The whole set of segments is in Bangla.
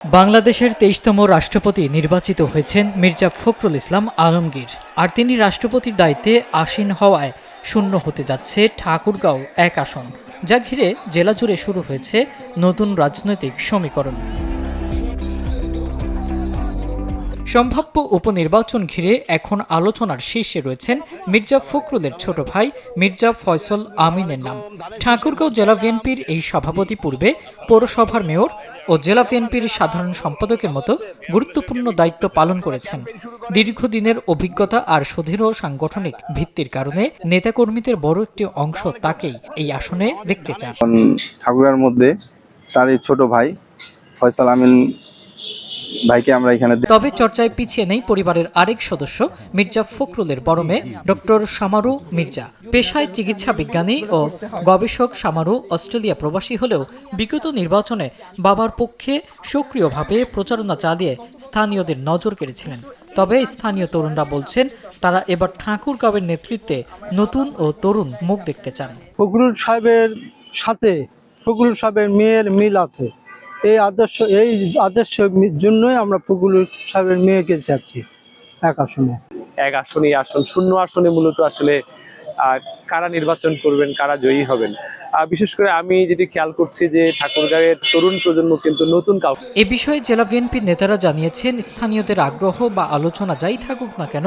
বাংলাদেশের ২৩তম রাষ্ট্রপতি নির্বাচিত হয়েছেন মির্জা ফখরুল ইসলাম আলমগীর। আর তিনি রাষ্ট্রপতির দায়িত্বে আসীন হওয়ায় শূন্য হতে যাচ্ছে ঠাকুরগাঁও ১ আসন, যা ঘিরে জেলা জুড়ে শুরু হয়েছে নতুন রাজনৈতিক সমীকরণ। সম্ভাব্য উপনির্বাচন ঘিরে এখন আলোচনার শীর্ষে রয়েছেন মির্জা ফখরুলের ছোট ভাই মির্জা ফয়সল আমিনের নাম। ঠাকুরগাঁও জেলা বিএনপির এই সভাপতি পূর্বে পৌরসভার মেয়র ও জেলা বিএনপির সাধারণ সম্পাদকের মতো গুরুত্বপূর্ণ দায়িত্ব পালন করেছেন। দীর্ঘদিনের অভিজ্ঞতা আর সুদৃঢ় সাংগঠনিক ভিত্তির কারণে নেতাকর্মীদের বড় একটি অংশ তাকেই এই আসনে দেখতে চান। ঠাকুরগাঁওর মধ্যে তার এই ছোট ভাই ফয়সাল আমিন ভাইকে আমরা এখানে। তবে চর্চায় পিছিয়ে নেই পরিবারের আরেক সদস্য মির্জা ফখরুলের বড় মেয়ে ডক্টর শামারু মির্জা। পেশায় চিকিৎসা বিজ্ঞানী ও গবেষক শামারু অস্ট্রেলিয়া প্রবাসী হলেও বিগত নির্বাচনে বাবার পক্ষে সক্রিয়ভাবে প্রচারণা চালিয়ে স্থানীয়দের নজর কেড়েছিলেন। তবে স্থানীয় তরুণরা বলছেন তারা এবার ঠাকুরগাঁওয়ের নেতৃত্বে নতুন ও তরুণ মুখ দেখতে চান। ফখরুল সাহেবের সাথে ফখরুল সাহেবের মেয়ের মিল আছে। এই আদর্শের জন্যই আমরা ফখরুল সাহেবের মেয়েকে চাচ্ছি এক আসনে। আসন শূন্য আসনে মূলত আসলে কারা নির্বাচন করবেন, কারা জয়ী হবেন। বিশেষ করে আমি যেটি খেয়াল করছি যে ঠাকুরগাঁওয়ের তরুণ প্রজন্ম কিন্তু নতুন কাউকে। এ বিষয়ে জেলা বিএনপির নেতারা জানিয়েছেন, স্থানীয়দের আগ্রহ বা আলোচনা যাই থাকুক না কেন,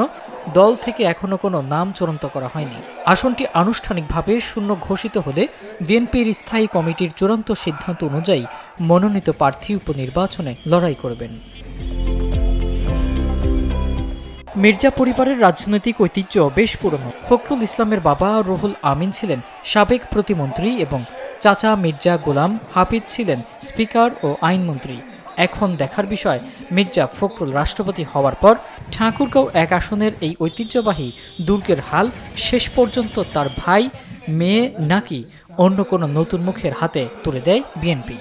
দল থেকে এখনো কোনো নাম চূড়ান্ত করা হয়নি। আসনটি আনুষ্ঠানিকভাবে শূন্য ঘোষিত হলে বিএনপির স্থায়ী কমিটির চূড়ান্ত সিদ্ধান্ত অনুযায়ী মনোনীত প্রার্থী উপনির্বাচনে লড়াই করবেন। মির্জা পরিবারের রাজনৈতিক ঐতিহ্য বেশ পুরনো। ফখরুল ইসলামের বাবা রুহুল আমিন ছিলেন সাবেক প্রতিমন্ত্রী এবং চাচা মির্জা গোলাম হাফিজ ছিলেন স্পিকার ও আইনমন্ত্রী। এখন দেখার বিষয়, মির্জা ফখরুল রাষ্ট্রপতি হওয়ার পর ঠাকুরগাঁও ১ আসনের এই ঐতিহ্যবাহী দুর্গের হাল শেষ পর্যন্ত তার ভাই, মেয়ে নাকি অন্য কোনো নতুন মুখের হাতে তুলে দেয় বিএনপি।